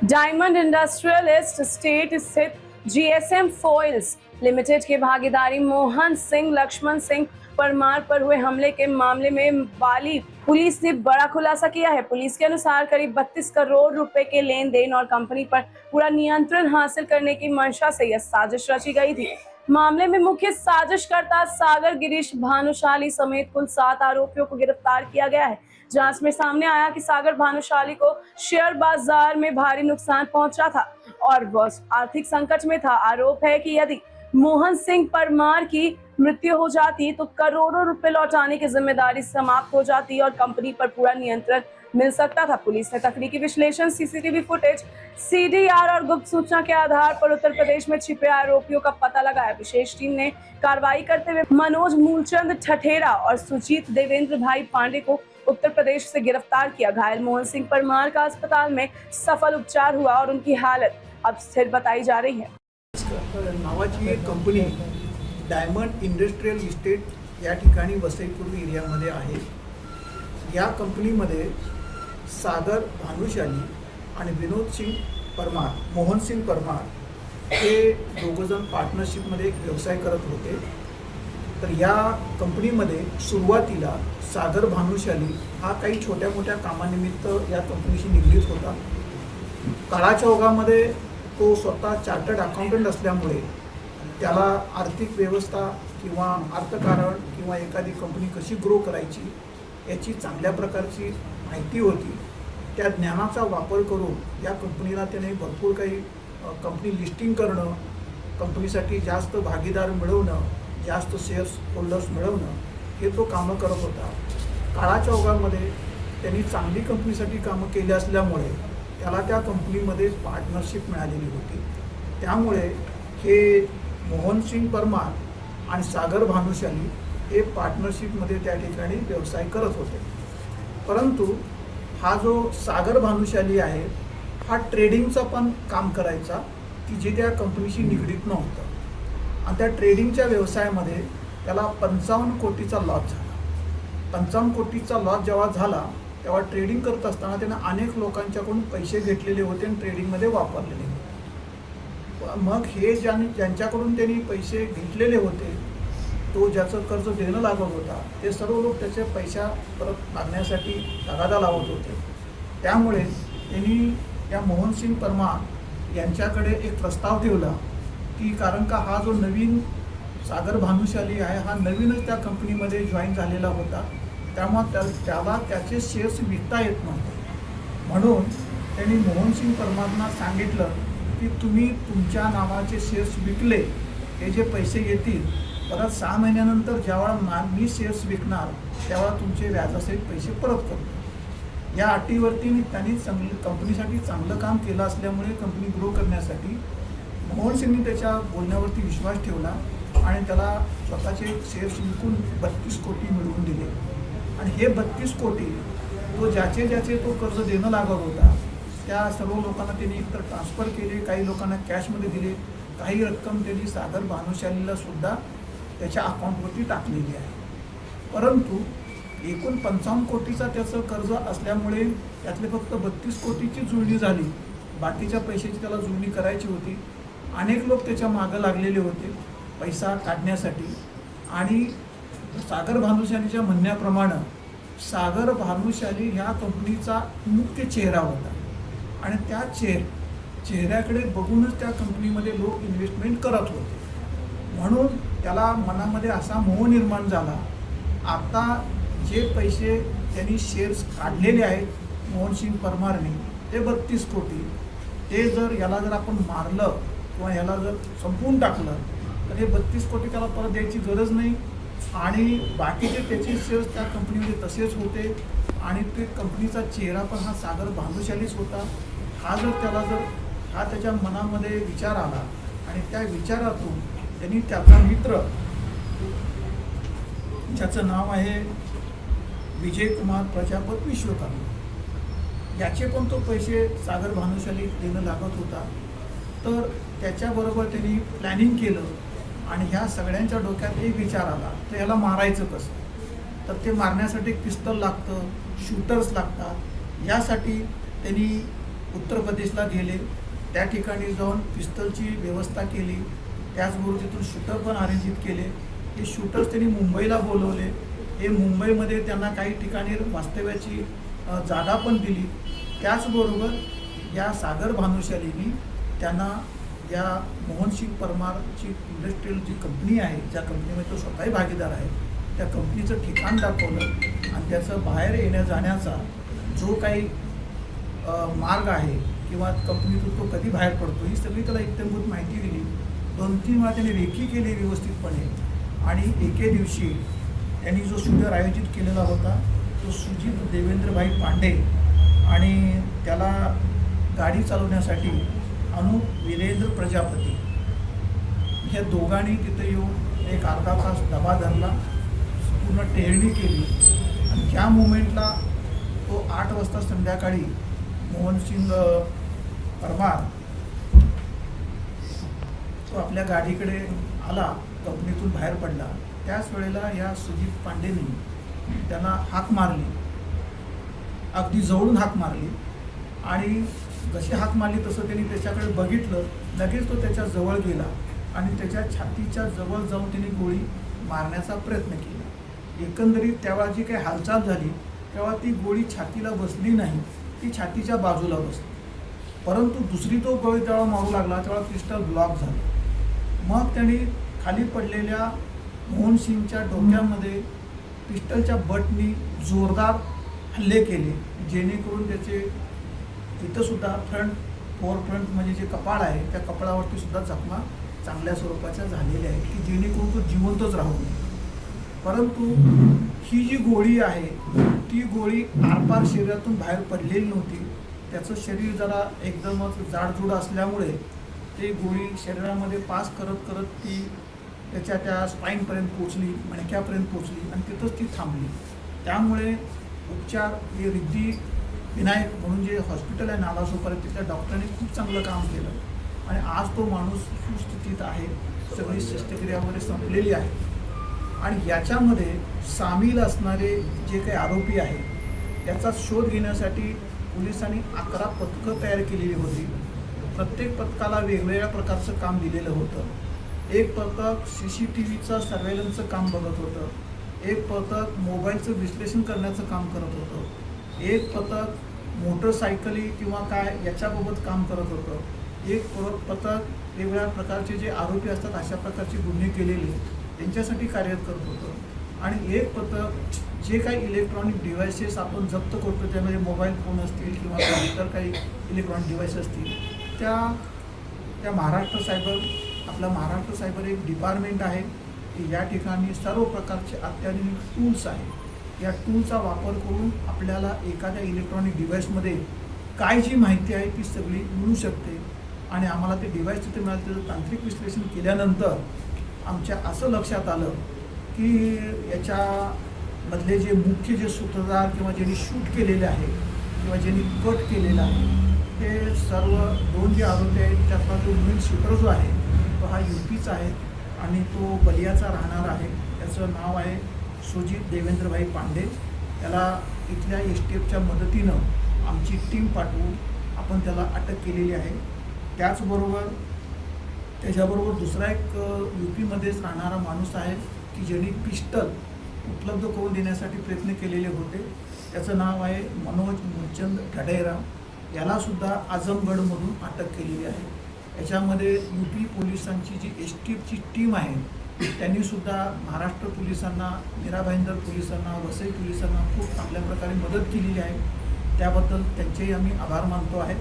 Diamond industrialist state स्थित GSM foils limited के भागीदारी मोहन सिंह लक्ष्मण सिंह परमार पर हुए हमले के मामले में वाली पुलिस ने बड़ा खुलासा किया है। पुलिस के अनुसार करीब 32 करोड़ रुपए के लेन देन और कंपनी पर पूरा नियंत्रण हासिल करने की मंशा से यह साजिश रची गई थी। मामले में मुख्य साजिशकर्ता सागर गिरीश भानुशाली समेत कुल 7 आरोपियों को गिरफ्तार किया गया है। जांच में सामने आया कि सागर भानुशाली को शेयर बाजार में भारी नुकसान पहुंचा था और वह आर्थिक संकट में था। आरोप है कि यदि मोहन सिंह परमार की मृत्यु हो जाती तो करोड़ों रुपए लौटाने की जिम्मेदारी समाप्त हो जाती और कंपनी पर पूरा नियंत्रण मिल सकता था। पुलिस ने तकनीकी विश्लेषण, सीसीटीवी फुटेज, सीडीआर और गुप्त सूचना के आधार पर उत्तर प्रदेश में छिपे आरोपियों का पता लगाया। विशेष टीम ने कार्रवाई करते हुए मनोज मूलचंद ठठेरा और सुजीत देवेंद्र भाई पांडे को उत्तर प्रदेश से गिरफ्तार किया। घायल मोहन सिंह परमार का अस्पताल में सफल उपचार हुआ और उनकी हालत अब स्थिर बताई जा रही है। नावाची एक कंपनी डायमंड इंडस्ट्रियल इस्टेट या ठिकाणी वसईपूर्व एरियामध्ये आहे। या कंपनीमध्ये सागर भानुशाली आणि विनोद सिंग परमार, मोहन सिंग परमार हे दोघंजण पार्टनरशिपमध्ये एक व्यवसाय करत होते। तर या कंपनीमध्ये सुरुवातीला सागर भानुशाली हा काही छोट्या मोठ्या कामानिमित्त या कंपनीशी निगडीत होता। काळाच्या ओघामध्ये तो स्वतः चार्टर्ड अकाउंटंट असल्यामुळे त्याला आर्थिक व्यवस्था किंवा अर्थकारण किंवा एखादी कंपनी कशी ग्रो करायची याची चांगल्या प्रकारची माहिती होती। त्या ज्ञानाचा वापर करून या कंपनीला त्याने भरपूर काही कंपनी लिस्टिंग करणं, कंपनीसाठी जास्त भागीदार मिळवणं, जास्त शेअर्स होल्डर्स मिळवणं हे तो कामं करत होता। काळाच्या ओघामध्ये त्यांनी चांगली कंपनीसाठी कामं केली असल्यामुळे त्याला त्या कंपनीमध्ये पार्टनरशिप मिळालेली होती। त्यामुळे हे मोहन सिंग परमार आणि सागर भानुशाली हे पार्टनरशिपमध्ये त्या ठिकाणी व्यवसाय करत होते। परंतु हा जो सागर भानुशाली आहे हा ट्रेडिंगचा पण काम करायचा की जे त्या कंपनीशी निगडीत नव्हतं आणि त्या ट्रेडिंगच्या व्यवसायामध्ये त्याला 55 कोटीचा लॉस झाला। 55 कोटीचा लॉस जेव्हा झाला तेव्हा ट्रेडिंग करत असताना त्याने अनेक लोकांच्याकडून पैसे घेतलेले होते आणि ट्रेडिंगमध्ये वापरलेले होते। मग हे ज्यांच्याकडून त्यांनी पैसे घेतलेले होते तो ज्याचं कर्ज देणं लागत होता ते सर्व लोक त्याचे पैसा परत मागण्यासाठी तगादा लावत होते। त्यामुळे त्यांनी या मोहन सिंग परमार यांच्याकडे एक प्रस्ताव ठेवला की कारण का हा जो नवीन सागर भानुशाली आहे हा नवीनच त्या कंपनीमध्ये जॉईन झालेला होता, त्यामुळे त्याला त्याचे शेअर्स विकता येत नव्हते। म्हणून त्यांनी मोहन सिंग परमारना सांगितलं की तुम्ही तुमच्या नावाचे शेअर्स विकले, हे जे पैसे येतील परत 6 महिन्यानंतर जेव्हा मी शेअर्स विकणार तेव्हा तुमचे व्याजासहित पैसे परत करतो। या अटीवरती त्यांनी कंपनीसाठी चांगलं काम केलं असल्यामुळे कंपनी ग्रो करण्यासाठी मोहन सिंगनी त्याच्या बोलण्यावरती विश्वास ठेवला आणि त्याला स्वतःचे शेअर्स विकून 32 कोटी मिळवून दिले। आणि हे 32 कोटी तो ज्याचे तो कर्ज देणं लागत होता त्या सर्व लोकांना त्यांनी एकतर ट्रान्सफर केले, काही लोकांना कॅशमध्ये दिले, काही रक्कम त्यांनी सागर भानुशालीला सुद्धा त्याच्या अकाउंटवरती टाकलेली आहे। परंतु एकूण 55 कोटीचा त्याचं कर्ज असल्यामुळे त्यातले फक्त 32 कोटीची जुळणी झाली, बाकीच्या पैशाची त्याला जुळणी करायची होती। अनेक लोक त्याच्या मागं लागलेले होते पैसा काढण्यासाठी आणि सागर भानुशालीच्या म्हणण्याप्रमाणे सागर भानुशाली ह्या कंपनीचा मुख्य चेहरा होता आणि त्या चेहऱ्याकडे बघूनच त्या कंपनीमध्ये लोक इन्व्हेस्टमेंट करत होते। म्हणून त्याला मनामध्ये असा मोह निर्माण झाला, आता जे पैसे त्यांनी शेअर्स काढलेले आहेत मोहन सिंग परमारने ते 32 कोटी, ते याला जर आपण मारलं किंवा याला जर संपवून टाकलं तर हे 32 कोटी त्याला परत द्यायची गरज नाही आणि बाकीचे त्याचे शेअर्स त्या कंपनीमध्ये तसेच होते आणि ते कंपनीचा चेहरा पण हा सागर भानुशालीच होता। हा त्याच्या मनामध्ये विचार आला आणि त्या विचारातून त्यांनी त्याचा मित्र ज्याचं नाव आहे विजय कुमार प्रजापत विश्वकर्मा याचे पण तो पैसे सागर भानुशाली देणं लागत होता। तर त्याच्याबरोबर त्यांनी प्लॅनिंग केलं आणि ह्या सगळ्यांच्या डोक्यात एक विचार आला तर याला मारायचं कसं, तर ते मारण्यासाठी पिस्तल लागतं, शूटर्स लागतात। यासाठी त्यांनी उत्तर प्रदेशला गेले, त्या ठिकाणी जाऊन पिस्तलची व्यवस्था केली, त्याचबरोबर तिथून शूटर पण अरेंजित केले. हे शूटर्स त्यांनी मुंबईला बोलवले. हे मुंबईमध्ये त्यांना काही ठिकाणी वास्तव्याची जागा पण दिली. त्याचबरोबर या सागर भानुशालीनी त्यांना या मोहनसिंग परमारची इंडस्ट्रियल जी कंपनी आहे, ज्या कंपनीमध्ये तो स्वतःही भागीदार आहे, त्या कंपनीचं ठिकाण दाखवलं आणि त्याचं बाहेर येण्या जाण्याचा जो काही मार्ग आहे किंवा कंपनीतून तो कधी बाहेर पडतो ही सगळी त्याला इत्थंभूत माहिती दिली. 2-3 वेळा त्याने रेकी केली व्यवस्थितपणे आणि एके दिवशी त्यांनी जो शूटर आयोजित केलेला होता तो सुजित देवेंद्रभाई पांडे आणि त्याला गाडी चालवण्यासाठी अनुप वीरेंद्र प्रजापती ह्या दोघांनी तिथे येऊन एक अर्धा तास डबा धरला, पूर्ण टेरणी केली आणि त्या मोमेंटला तो 8 वाजता संध्याकाळी मोहनसिंग परमार तो आपल्या गाडीकडे आला, कंपनीतून बाहेर पडला. त्याच वेळेला या सुजित पांडेंनी त्यांना हाक मारली, अगदी जवळून हाक मारली आणि जशी हाक मारली तसं त्यांनी त्याच्याकडे बघितलं. लगेच तो त्याच्या जवळ गेला आणि त्याच्या छातीच्या जवळ जाऊन त्यांनी गोळी मारण्याचा प्रयत्न केला. एकंदरीत तेव्हा जी काही हालचाल झाली तेव्हा ती गोळी छातीला बसली नाही, ती छातीच्या बाजूला बसली. परंतु दुसरी तो गोळी जेव्हा मारू लागला तेव्हा पिस्टल ब्लॉक झालं. मग त्यांनी खाली पडलेल्या मोहनसिंगच्या डोक्यामध्ये पिस्टलच्या बटनी जोरदार हल्ले केले, जेणेकरून त्याचे तिथंसुद्धा फ्रंट म्हणजे जे कपाळ आहे त्या कपाळावरती सुद्धा जखमा चांगल्या स्वरूपाच्या झालेल्या आहेत की जेणेकरून तो जिवंतच राहू नये. परंतु ही जी गोळी आहे ती गोळी आरपार शरीरातून बाहेर पडलेली नव्हती. त्याचं शरीर जरा एकदमच जाडजूड असल्यामुळे ती गोळी शरीरामध्ये पास करत करत ती त्याच्या त्या स्पाईनपर्यंत पोचली, मणक्यापर्यंत पोचली आणि तिथंच ती थांबली. त्यामुळे उपचार हे रिद्धी विनायक म्हणून जे हॉस्पिटल आहे नालासोपारा, तिथल्या डॉक्टरांनी खूप चांगलं काम केलं आणि आज तो माणूस सुस्थितीत आहे. सगळी शस्त्रक्रिया वगैरे संपलेली आहे आणि याच्यामध्ये सामील असणारे जे काही आरोपी आहेत त्याचा शोध घेण्यासाठी पोलिसांनी 11 पथकं तयार केलेली होती. प्रत्येक पथकाला वेगवेगळ्या प्रकारचं काम दिलेलं होतं. एक पथक CCTVचं सर्वेलन्सचं काम बघत होतं, एक पथक मोबाईलचं विश्लेषण करण्याचं काम करत होतं, एक पथक मोटरसायकली किंवा काय याच्याबाबत काम करत होतं, एक पथक वेगवेगळ्या प्रकारचे जे आरोपी असतात अशा प्रकारचे गुन्हे केलेले त्यांच्यासाठी कार्यरत करत होतं आणि एक पथक जे काही इलेक्ट्रॉनिक डिव्हायसेस आपण जप्त करतो त्यामध्ये मोबाईल फोन असतील किंवा इतर काही इलेक्ट्रॉनिक डिव्हाइस असतील त्या महाराष्ट्र सायबर एक डिपार्टमेंट आहे की या ठिकाणी सर्व प्रकारचे अत्याधुनिक टूल्स आहेत. या टूलचा वापर करून आपल्याला एखाद्या इलेक्ट्रॉनिक डिव्हाइसमध्ये काय जी माहिती आहे ती सगळी मिळू शकते आणि आम्हाला ते डिव्हाइस तिथे मिळालं. त्याचं तांत्रिक विश्लेषण केल्यानंतर आमच्या असं लक्षात आलं की याच्यामधले जे मुख्य जे सूत्रधार किंवा ज्यांनी शूट केलेले आहे किंवा ज्यांनी कट केलेलं आहे ते सर्व 2 जे आरोपी आहेत त्यातला जो मेन शूटर जो आहे तो हा UPचा आहे आणि तो बलियाचा राहणार आहे. त्याचं नाव आहे सुजित देवेंद्रभाई पांडे. त्याला इथल्या STFच्या मदतीनं आमची टीम पाठवून आपण त्याला अटक केलेली आहे. त्याच्याबरोबर दुसरा एक UPमध्येच राहणारा माणूस आहे की ज्यांनी पिस्टल उपलब्ध करून देण्यासाठी प्रयत्न केलेले होते. त्याचं नाव आहे मनोज मुलचंद ढडेरा. यालासुद्धा आजमगडमधून अटक केलेली आहे. याच्यामध्ये UP पोलिसांची जी STFची टीम आहे त्यांनीसुद्धा महाराष्ट्र पोलिसांना, मीरा भाईंदर पोलिसांना, वसई पोलिसांना खूप चांगल्या प्रकारे मदत केलेली आहे. त्याबद्दल त्यांचेही आम्ही आभार मानतो आहे.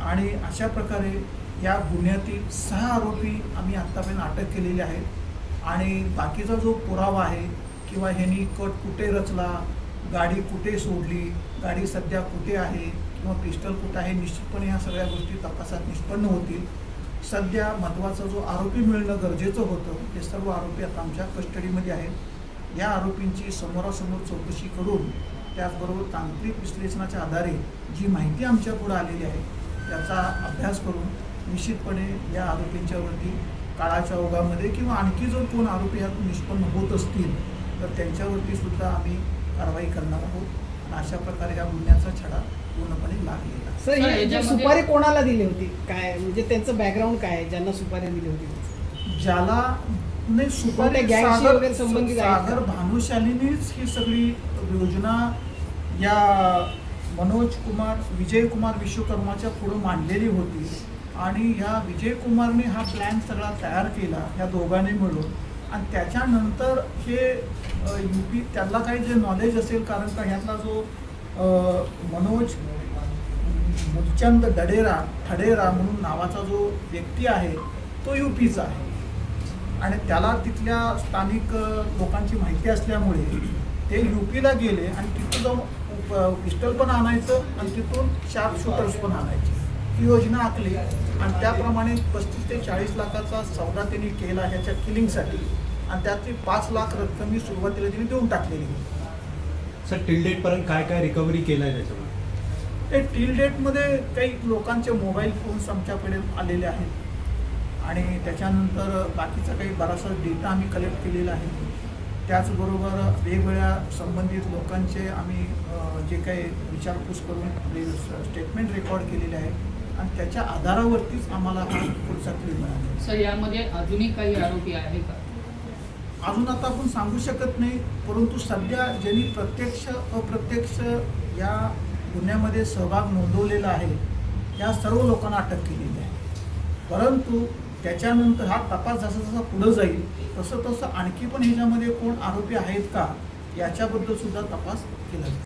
आणि अशा प्रकारे या गुन्ह्यातील 6 आरोपी आम्ही आत्तापर्यंत अटक केलेले आहेत आणि बाकीचा जो पुरावा आहे किंवा ह्यांनी कट कुठे रचला, गाडी कुठे सोडली, गाडी सध्या कुठे आहे किंवा पिस्टल कुठं आहे, निश्चितपणे ह्या सगळ्या गोष्टी तपासात निष्पन्न होतील. सध्या महत्त्वाचा जो आरोपी मिळणं गरजेचं होतं ते सर्व आरोपी आता आमच्या कस्टडीमध्ये आहेत. या आरोपींची समोरासमोर चौकशी करून त्याचबरोबर तांत्रिक विश्लेषणाच्या आधारे जी माहिती आमच्या पुढे आलेली आहे त्याचा अभ्यास करून निश्चितपणे या आरोपींच्यावरती काळाच्या ओघामध्ये किंवा आणखी जर कोण आरोपी ह्यात निष्पन्न होत असतील तर त्यांच्यावरती सुद्धा आम्ही कारवाई करणार आहोत आणि अशा प्रकारे या गुन्ह्याचा छडा पूर्णपणे लागलेला आहे. सर ही याच्यामध्ये- सुपारी कोणाला दिली होती, काय म्हणजे त्यांचं बॅकग्राऊंड काय आहे ज्यांना सुपारी दिली होती? ज्याला नाही सुपारी कोणत्या गँगशी वगैरे संबंधित आहेत का? सागर भानुशालीनेच ही सगळी योजना या विजय कुमार विश्वकर्माच्या पुढे मांडलेली होती आणि ह्या विजय कुमारने हा प्लॅन सगळा तयार केला ह्या दोघांनी मिळून. आणि त्याच्यानंतर हे UP त्याला काही जे नॉलेज असेल, कारण का ह्यातला जो मनोज मुलचंद ठडेरा म्हणून नावाचा जो व्यक्ती आहे तो UPचा आहे आणि त्याला तिथल्या स्थानिक लोकांची माहिती असल्यामुळे ते UPला गेले आणि तिथं जाऊन पिस्टल पण आणायचं आणि तिथून शार्प शूटर्स पण आणायचे. ही योजना आखली आणि त्याप्रमाणे 35 ते 40 लाखाचा सौदा त्यांनी केला ह्याच्या किलिंगसाठी आणि त्यातली 5 लाख रक्कम ही सुरुवातीला त्यांनी देऊन टाकलेली. सर टिल डेटपर्यंत काय काय रिकव्हरी केलं आहे त्याच्यामध्ये? ते टिल डेटमध्ये काही लोकांचे मोबाईल फोन्स आमच्याकडे आलेले आहेत आणि त्याच्यानंतर बाकीचा काही बराचसा डेटा आम्ही कलेक्ट केलेला आहे. त्याचबरोबर वेगवेगळ्या संबंधित लोकांचे आम्ही जे काही विचारपूस करून आपले स्टेटमेंट रेकॉर्ड केलेले आहे आणि त्याच्या आधारावरतीच आम्हाला हा पुढचा क्लीन मिळाला. सर यामध्ये अजूनही काही आरोपी आहे का? अजून आता आपण सांगू शकत नाही, परंतु सध्या ज्यांनी प्रत्यक्ष अप्रत्यक्ष या गुन्ह्यामध्ये सहभाग नोंदवलेला आहे या सर्व लोकांना अटक केलेली आहे. परंतु त्याच्यानंतर हा तपास जसा जसा पुढं जाईल तसं तसं आणखी पण ह्याच्यामध्ये कोण आरोपी आहेत का याच्याबद्दल सुद्धा तपास केला जाईल.